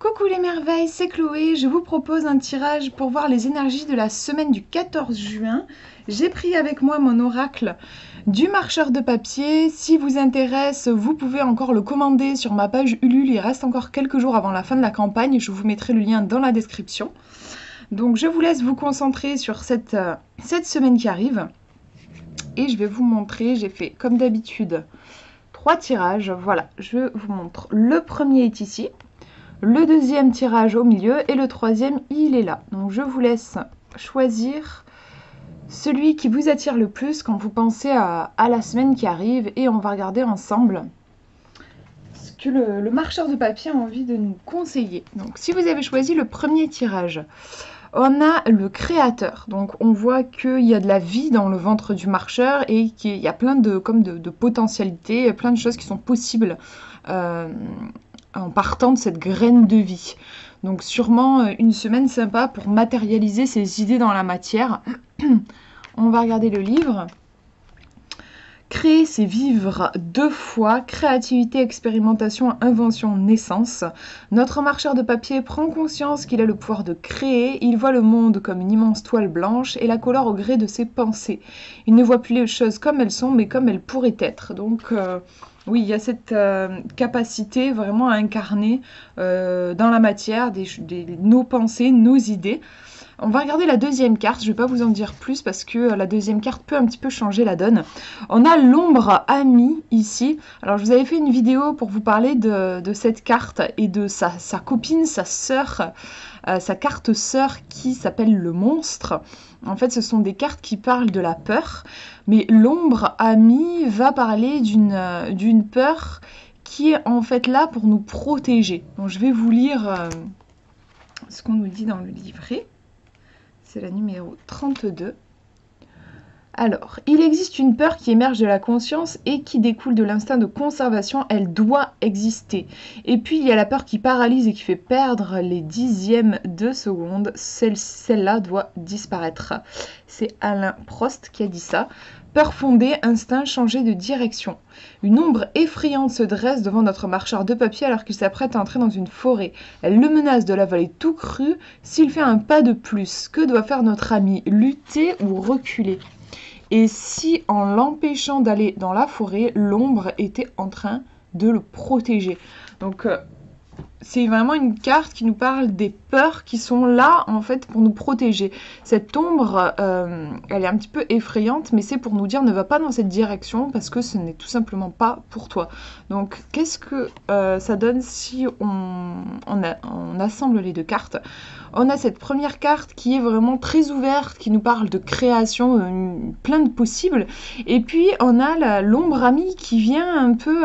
Coucou les merveilles, c'est Chloé, je vous propose un tirage pour voir les énergies de la semaine du 14 juin. J'ai pris avec moi mon oracle du marcheur de papier. Si vous intéresse, vous pouvez encore le commander sur ma page Ulule. Il reste encore quelques jours avant la fin de la campagne. Je vous mettrai le lien dans la description. Donc je vous laisse vous concentrer sur cette semaine qui arrive. Et je vais vous montrer, j'ai fait comme d'habitude 3 tirages. Voilà, je vous montre. Le premier est ici. Le deuxième tirage au milieu et le troisième, il est là. Donc je vous laisse choisir celui qui vous attire le plus quand vous pensez à la semaine qui arrive et on va regarder ensemble ce que le marcheur de papier a envie de nous conseiller. Donc si vous avez choisi le premier tirage, on a le créateur. Donc on voit qu'il y a de la vie dans le ventre du marcheur et qu'il y a plein de potentialités, plein de choses qui sont possibles en partant de cette graine de vie. Donc sûrement une semaine sympa pour matérialiser ses idées dans la matière. On va regarder le livre. Créer, c'est vivre 2 fois. Créativité, expérimentation, invention, naissance. Notre marcheur de papier prend conscience qu'il a le pouvoir de créer. Il voit le monde comme une immense toile blanche et la colore au gré de ses pensées. Il ne voit plus les choses comme elles sont, mais comme elles pourraient être. Donc oui, il y a cette capacité vraiment à incarner dans la matière nos pensées, nos idées. On va regarder la deuxième carte, je ne vais pas vous en dire plus parce que la deuxième carte peut un petit peu changer la donne. On a l'ombre amie ici. Alors je vous avais fait une vidéo pour vous parler de cette carte et de sa copine, sa sœur, sa carte sœur qui s'appelle le monstre. En fait, ce sont des cartes qui parlent de la peur, mais l'ombre amie va parler d'une peur qui est en fait là pour nous protéger. Donc je vais vous lire ce qu'on nous dit dans le livret. C'est la numéro 32. Alors, il existe une peur qui émerge de la conscience et qui découle de l'instinct de conservation. Elle doit exister. Et puis, il y a la peur qui paralyse et qui fait perdre les dixièmes de seconde. Celle-là doit disparaître. C'est Alain Prost qui a dit ça. Peur fondée, instinct, changer de direction. Une ombre effrayante se dresse devant notre marcheur de papier alors qu'il s'apprête à entrer dans une forêt. Elle le menace de l'avaler tout cru s'il fait un pas de plus. Que doit faire notre ami? Lutter ou reculer? Et si, en l'empêchant d'aller dans la forêt, l'ombre était en train de le protéger? Donc, c'est vraiment une carte qui nous parle des peurs qui sont là, en fait, pour nous protéger. Cette ombre, elle est un petit peu effrayante, mais c'est pour nous dire ne va pas dans cette direction parce que ce n'est tout simplement pas pour toi. Donc, qu'est-ce que ça donne si on assemble les 2 cartes? On a cette première carte qui est vraiment très ouverte, qui nous parle de création, plein de possibles. Et puis, on a l'ombre amie qui vient un peu...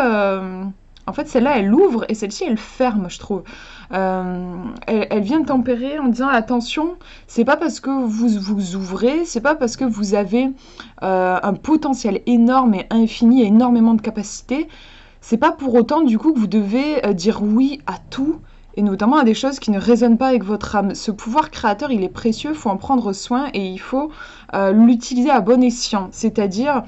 En fait, celle-là, elle ouvre et celle-ci, elle ferme, je trouve. Elle vient tempérer en disant attention, c'est pas parce que vous ouvrez, c'est pas parce que vous avez un potentiel énorme et infini, énormément de capacités, c'est pas pour autant du coup que vous devez dire oui à tout, et notamment à des choses qui ne résonnent pas avec votre âme. Ce pouvoir créateur, il est précieux, il faut en prendre soin et il faut l'utiliser à bon escient, c'est-à-dire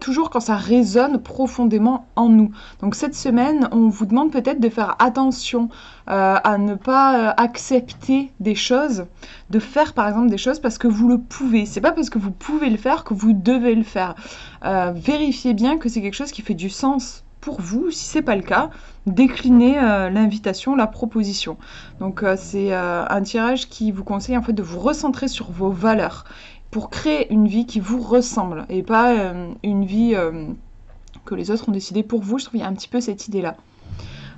toujours quand ça résonne profondément en nous. Donc cette semaine, on vous demande peut-être de faire attention à ne pas accepter des choses, de faire par exemple des choses parce que vous le pouvez. C'est pas parce que vous pouvez le faire que vous devez le faire. Vérifiez bien que c'est quelque chose qui fait du sens pour vous. Si c'est pas le cas, déclinez l'invitation, la proposition. Donc c'est un tirage qui vous conseille en fait de vous recentrer sur vos valeurs pour créer une vie qui vous ressemble et pas une vie que les autres ont décidé pour vous. Je trouve qu'il y a un petit peu cette idée-là.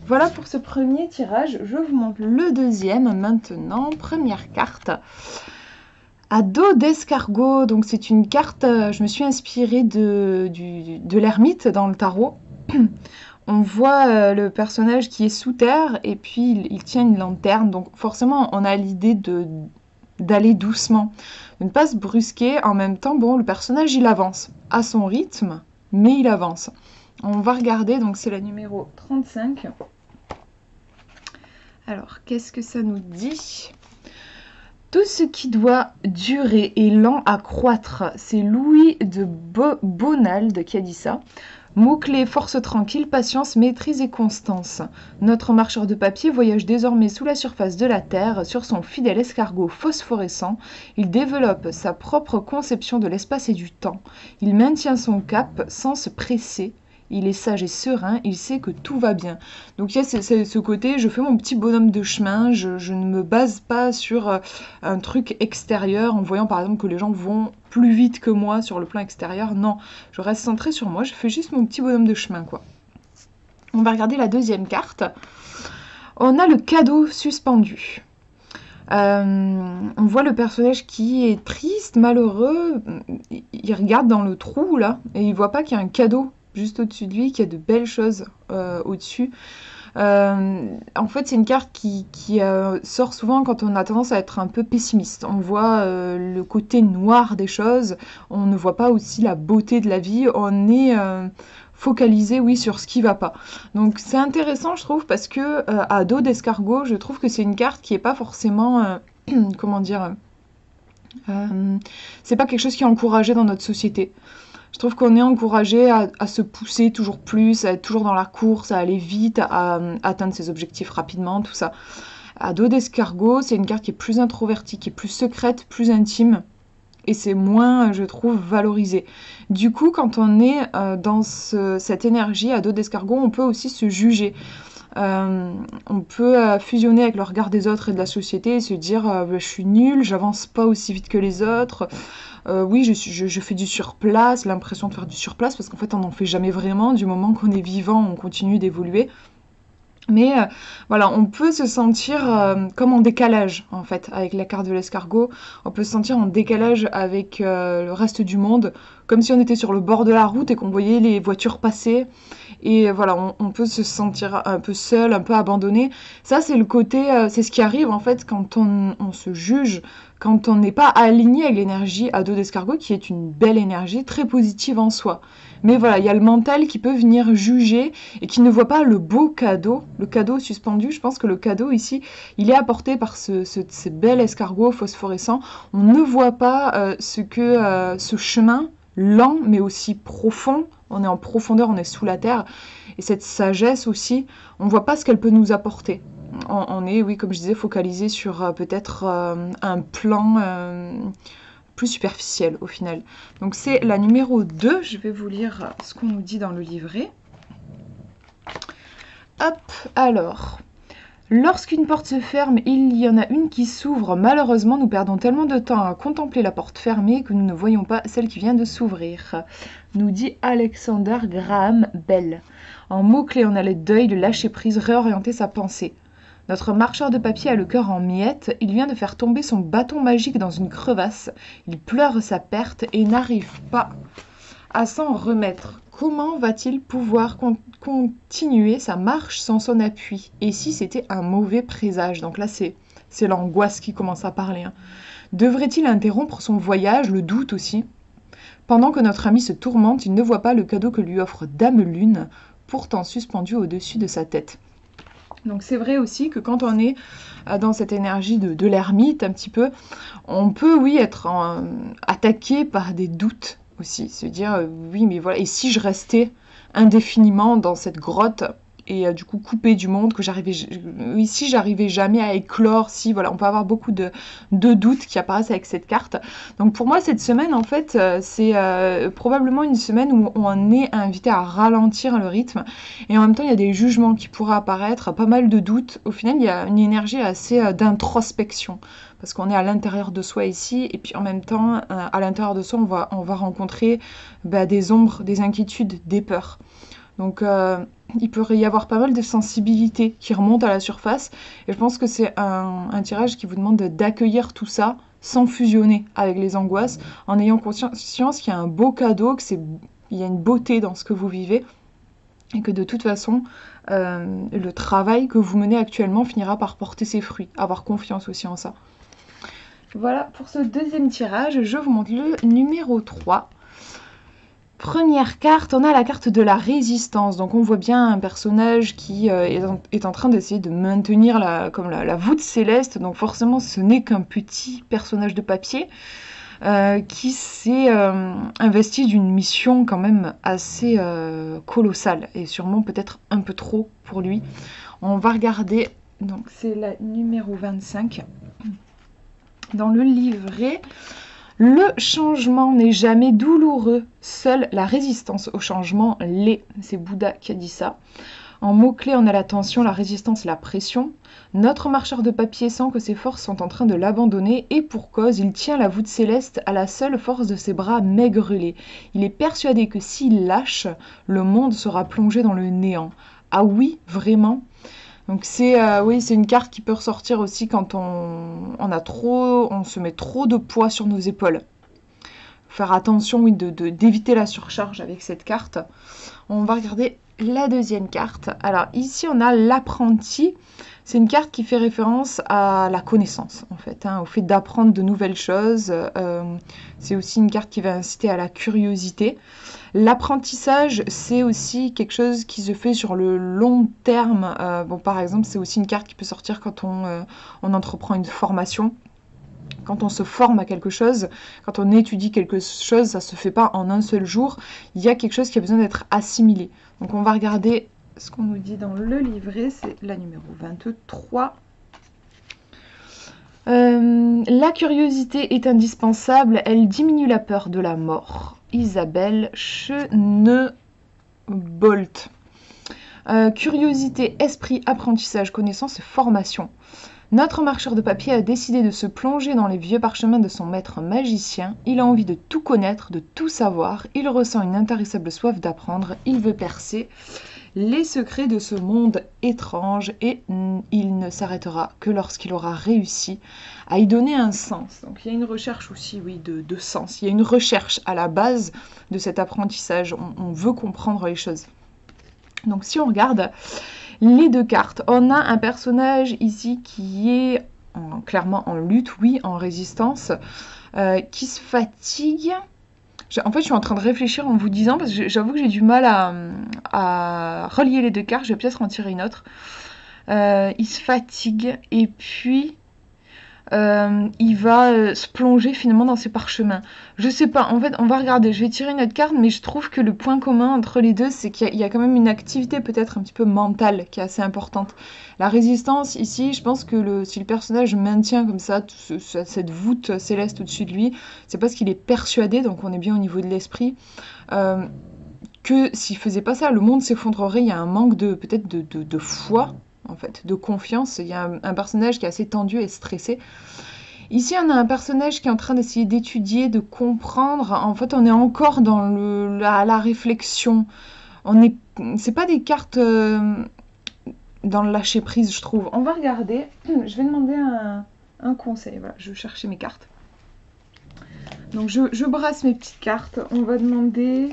Voilà pour ce premier tirage. Je vous montre le deuxième maintenant. Première carte. À dos d'escargot. Donc c'est une carte, je me suis inspirée de l'ermite dans le tarot. On voit le personnage qui est sous terre et puis il tient une lanterne. Donc forcément, on a l'idée d'aller doucement, de ne pas se brusquer. En même temps, bon, le personnage, il avance à son rythme, mais il avance. On va regarder, donc c'est la numéro 35. Alors, qu'est-ce que ça nous dit ? Tout ce qui doit durer est lent à croître. C'est Louis de Bonald qui a dit ça. Mots-clés, force tranquille, patience, maîtrise et constance. Notre marcheur de papier voyage désormais sous la surface de la Terre sur son fidèle escargot phosphorescent. Il développe sa propre conception de l'espace et du temps. Il maintient son cap sans se presser. Il est sage et serein, il sait que tout va bien. Donc il y a ce côté, je fais mon petit bonhomme de chemin, je ne me base pas sur un truc extérieur en voyant par exemple que les gens vont plus vite que moi sur le plan extérieur. Non, je reste centrée sur moi, je fais juste mon petit bonhomme de chemin, quoi. On va regarder la deuxième carte. On a le cadeau suspendu. On voit le personnage qui est triste, malheureux, il regarde dans le trou là, et il voit pas qu'il y a un cadeau juste au-dessus de lui, qu'il y a de belles choses au-dessus. En fait, c'est une carte qui sort souvent quand on a tendance à être un peu pessimiste. On voit le côté noir des choses, on ne voit pas aussi la beauté de la vie, on est focalisé, oui, sur ce qui va pas. Donc c'est intéressant, je trouve, parce que à dos d'escargot, je trouve que c'est une carte qui est pas forcément, comment dire, c'est pas quelque chose qui est encouragé dans notre société. Je trouve qu'on est encouragé à se pousser toujours plus, à être toujours dans la course, à aller vite, à atteindre ses objectifs rapidement, tout ça. À dos d'escargot, c'est une carte qui est plus introvertie, qui est plus secrète, plus intime. Et c'est moins, je trouve, valorisé. Du coup, quand on est dans cette énergie à dos d'escargot, on peut aussi se juger. On peut fusionner avec le regard des autres et de la société et se dire je suis nulle, j'avance pas aussi vite que les autres. Oui, je fais du surplace, l'impression de faire du surplace, parce qu'en fait, on n'en fait jamais vraiment. Du moment qu'on est vivant, on continue d'évoluer. Mais voilà, on peut se sentir comme en décalage, en fait, avec la carte de l'escargot. On peut se sentir en décalage avec le reste du monde, comme si on était sur le bord de la route et qu'on voyait les voitures passer. Et voilà, on peut se sentir un peu seul, un peu abandonné. Ça, c'est le côté, c'est ce qui arrive, en fait, quand on se juge, quand on n'est pas aligné avec l'énergie à dos d'escargot, qui est une belle énergie, très positive en soi. Mais voilà, il y a le mental qui peut venir juger et qui ne voit pas le beau cadeau, le cadeau suspendu. Je pense que le cadeau ici, il est apporté par ce bel escargot phosphorescent. On ne voit pas ce chemin lent mais aussi profond. On est en profondeur, on est sous la terre. Et cette sagesse aussi, on ne voit pas ce qu'elle peut nous apporter. On est, oui, comme je disais, focalisé sur peut-être un plan plus superficielle au final. Donc c'est la numéro 2, je vais vous lire ce qu'on nous dit dans le livret. Hop, alors, lorsqu'une porte se ferme, il y en a une qui s'ouvre. Malheureusement, nous perdons tellement de temps à contempler la porte fermée que nous ne voyons pas celle qui vient de s'ouvrir, nous dit Alexander Graham Bell. En mots-clés, on a le deuil, le lâcher-prise, réorienter sa pensée. Notre marcheur de papier a le cœur en miettes, il vient de faire tomber son bâton magique dans une crevasse, il pleure sa perte et n'arrive pas à s'en remettre. Comment va-t-il pouvoir continuer sa marche sans son appui? Et si c'était un mauvais présage? Donc là, c'est l'angoisse qui commence à parler. Devrait-il interrompre son voyage? Le doute aussi. Pendant que notre ami se tourmente, il ne voit pas le cadeau que lui offre Dame Lune, pourtant suspendu au-dessus de sa tête. Donc c'est vrai aussi que quand on est dans cette énergie de l'ermite un petit peu, on peut oui être attaqué par des doutes aussi, se dire oui mais voilà, et si je restais indéfiniment dans cette grotte et du coup coupée du monde, que si j'arrivais jamais à éclore, si voilà, on peut avoir beaucoup de doutes qui apparaissent avec cette carte. Donc pour moi cette semaine en fait c'est probablement une semaine où on est invité à ralentir le rythme et en même temps il y a des jugements qui pourraient apparaître, pas mal de doutes. Au final il y a une énergie assez d'introspection parce qu'on est à l'intérieur de soi ici et puis en même temps à l'intérieur de soi on va rencontrer des ombres, des inquiétudes, des peurs. Donc il pourrait y avoir pas mal de sensibilité qui remontent à la surface. Et je pense que c'est un tirage qui vous demande d'accueillir tout ça sans fusionner avec les angoisses, en ayant conscience qu'il y a un beau cadeau, qu'il y a une beauté dans ce que vous vivez. Et que de toute façon, le travail que vous menez actuellement finira par porter ses fruits. Avoir confiance aussi en ça. Voilà pour ce deuxième tirage. Je vous montre le numéro 3. Première carte, on a la carte de la résistance. Donc on voit bien un personnage qui est en train d'essayer de maintenir la voûte céleste. Donc forcément ce n'est qu'un petit personnage de papier. qui s'est investi d'une mission quand même assez colossale et sûrement peut-être un peu trop pour lui. On va regarder, donc c'est la numéro 25 dans le livret. Le changement n'est jamais douloureux, seule la résistance au changement l'est. C'est Bouddha qui a dit ça. En mots-clés, on a la tension, la résistance et la pression. Notre marcheur de papier sent que ses forces sont en train de l'abandonner et pour cause, il tient la voûte céleste à la seule force de ses bras maigrelés. Il est persuadé que s'il lâche, le monde sera plongé dans le néant. Ah oui, vraiment ? Donc oui, c'est une carte qui peut ressortir aussi quand on se met trop de poids sur nos épaules. Faire attention, oui, d'éviter la surcharge avec cette carte. On va regarder la deuxième carte. Alors ici, on a l'apprenti. C'est une carte qui fait référence à la connaissance, en fait, au fait d'apprendre de nouvelles choses. C'est aussi une carte qui va inciter à la curiosité. L'apprentissage, c'est aussi quelque chose qui se fait sur le long terme. Par exemple, c'est aussi une carte qui peut sortir quand on entreprend une formation. Quand on se forme à quelque chose, quand on étudie quelque chose, ça ne se fait pas en un seul jour. Il y a quelque chose qui a besoin d'être assimilé. Donc on va regarder ce qu'on nous dit dans le livret, c'est la numéro 23. La curiosité est indispensable, elle diminue la peur de la mort. Isabelle Chenebolt. Curiosité, esprit, apprentissage, connaissance et formation. Notre marcheur de papier a décidé de se plonger dans les vieux parchemins de son maître magicien. Il a envie de tout connaître, de tout savoir. Il ressent une intarissable soif d'apprendre. Il veut percer les secrets de ce monde étrange et il ne s'arrêtera que lorsqu'il aura réussi à y donner un sens. Donc il y a une recherche aussi, oui, de sens. Il y a une recherche à la base de cet apprentissage. On veut comprendre les choses. Donc si on regarde les deux cartes, on a un personnage ici qui est clairement en lutte, oui, en résistance, qui se fatigue. En fait, je suis en train de réfléchir en vous disant, parce que j'avoue que j'ai du mal à relier les deux cartes, je vais peut-être en tirer une autre. Il se fatigue et puis il va se plonger finalement dans ses parchemins. Je sais pas, en fait, on va regarder, je vais tirer une autre carte, mais je trouve que le point commun entre les deux, c'est qu'il y a quand même une activité peut-être un petit peu mentale qui est assez importante. La résistance, ici, je pense que si le personnage maintient comme ça cette voûte céleste au-dessus de lui, c'est parce qu'il est persuadé, donc on est bien au niveau de l'esprit, que s'il faisait pas ça, le monde s'effondrerait. Il y a un manque peut-être de foi, en fait, de confiance. Il y a un personnage qui est assez tendu et stressé. Ici, on a un personnage qui est en train d'essayer d'étudier, de comprendre. En fait, on est encore dans la réflexion. C'est pas des cartes dans le lâcher prise, je trouve. On va regarder. Je vais demander un conseil. Voilà, je vais chercher mes cartes. Donc, je brasse mes petites cartes. On va demander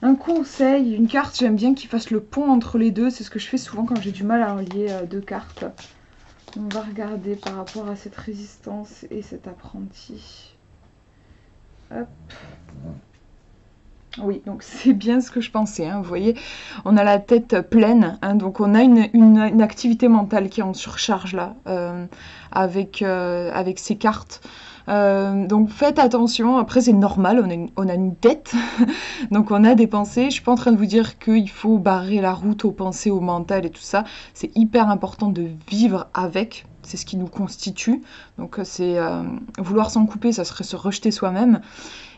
un conseil, une carte. J'aime bien qu'il fasse le pont entre les deux. C'est ce que je fais souvent quand j'ai du mal à relier deux cartes. On va regarder par rapport à cette résistance et cet apprenti. Hop. Oui, donc c'est bien ce que je pensais. Vous voyez, on a la tête pleine. Donc on a une activité mentale qui est en surcharge là, avec ces cartes. Donc faites attention, après c'est normal, on a une tête, donc on a des pensées. Je suis pas en train de vous dire qu'il faut barrer la route aux pensées, au mental et tout ça. C'est hyper important de vivre avec, c'est ce qui nous constitue. Donc c'est vouloir s'en couper, ça serait se rejeter soi-même.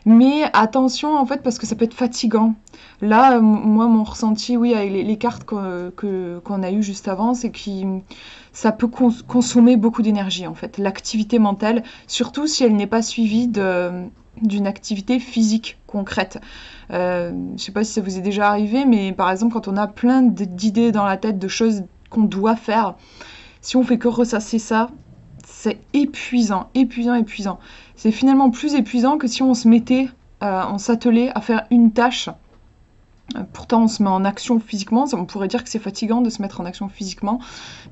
Mais attention en fait, parce que ça peut être fatigant. Là, moi mon ressenti, oui, avec les cartes qu'on a eues juste avant, c'est que ça peut consommer beaucoup d'énergie en fait. L'activité mentale, surtout si elle n'est pas suivie d'une activité physique concrète. Je sais pas si ça vous est déjà arrivé, mais par exemple quand on a plein d'idées dans la tête, de choses qu'on doit faire, si on fait que ressasser ça, c'est épuisant. C'est finalement plus épuisant que si on se mettait, on s'attelait à faire une tâche. Pourtant, on se met en action physiquement. On pourrait dire que c'est fatigant de se mettre en action physiquement.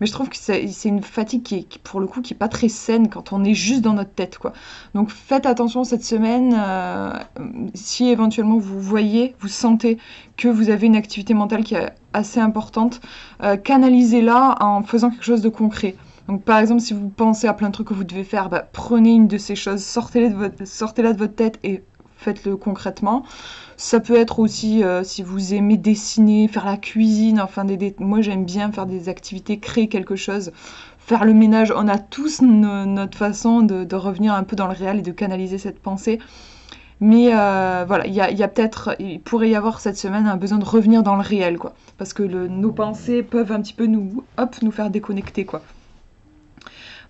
Mais je trouve que c'est une fatigue qui pour le coup, qui n'est pas très saine quand on est juste dans notre tête, quoi. Donc, faites attention cette semaine. Si éventuellement vous sentez que vous avez une activité mentale qui est assez importante, canalisez-la en faisant quelque chose de concret. Donc par exemple, si vous pensez à plein de trucs que vous devez faire, bah, prenez une de ces choses, sortez-la de votre tête et faites-le concrètement. Ça peut être aussi, si vous aimez dessiner, faire la cuisine, enfin moi j'aime bien faire des activités, créer quelque chose, faire le ménage. On a tous notre façon de revenir un peu dans le réel et de canaliser cette pensée. Mais voilà, il pourrait y avoir cette semaine un besoin de revenir dans le réel, quoi. Parce que nos pensées peuvent un petit peu nous faire déconnecter, quoi.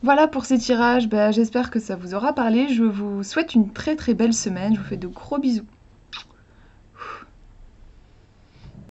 Voilà pour ces tirages, ben, j'espère que ça vous aura parlé. Je vous souhaite une très très belle semaine. Je vous fais de gros bisous.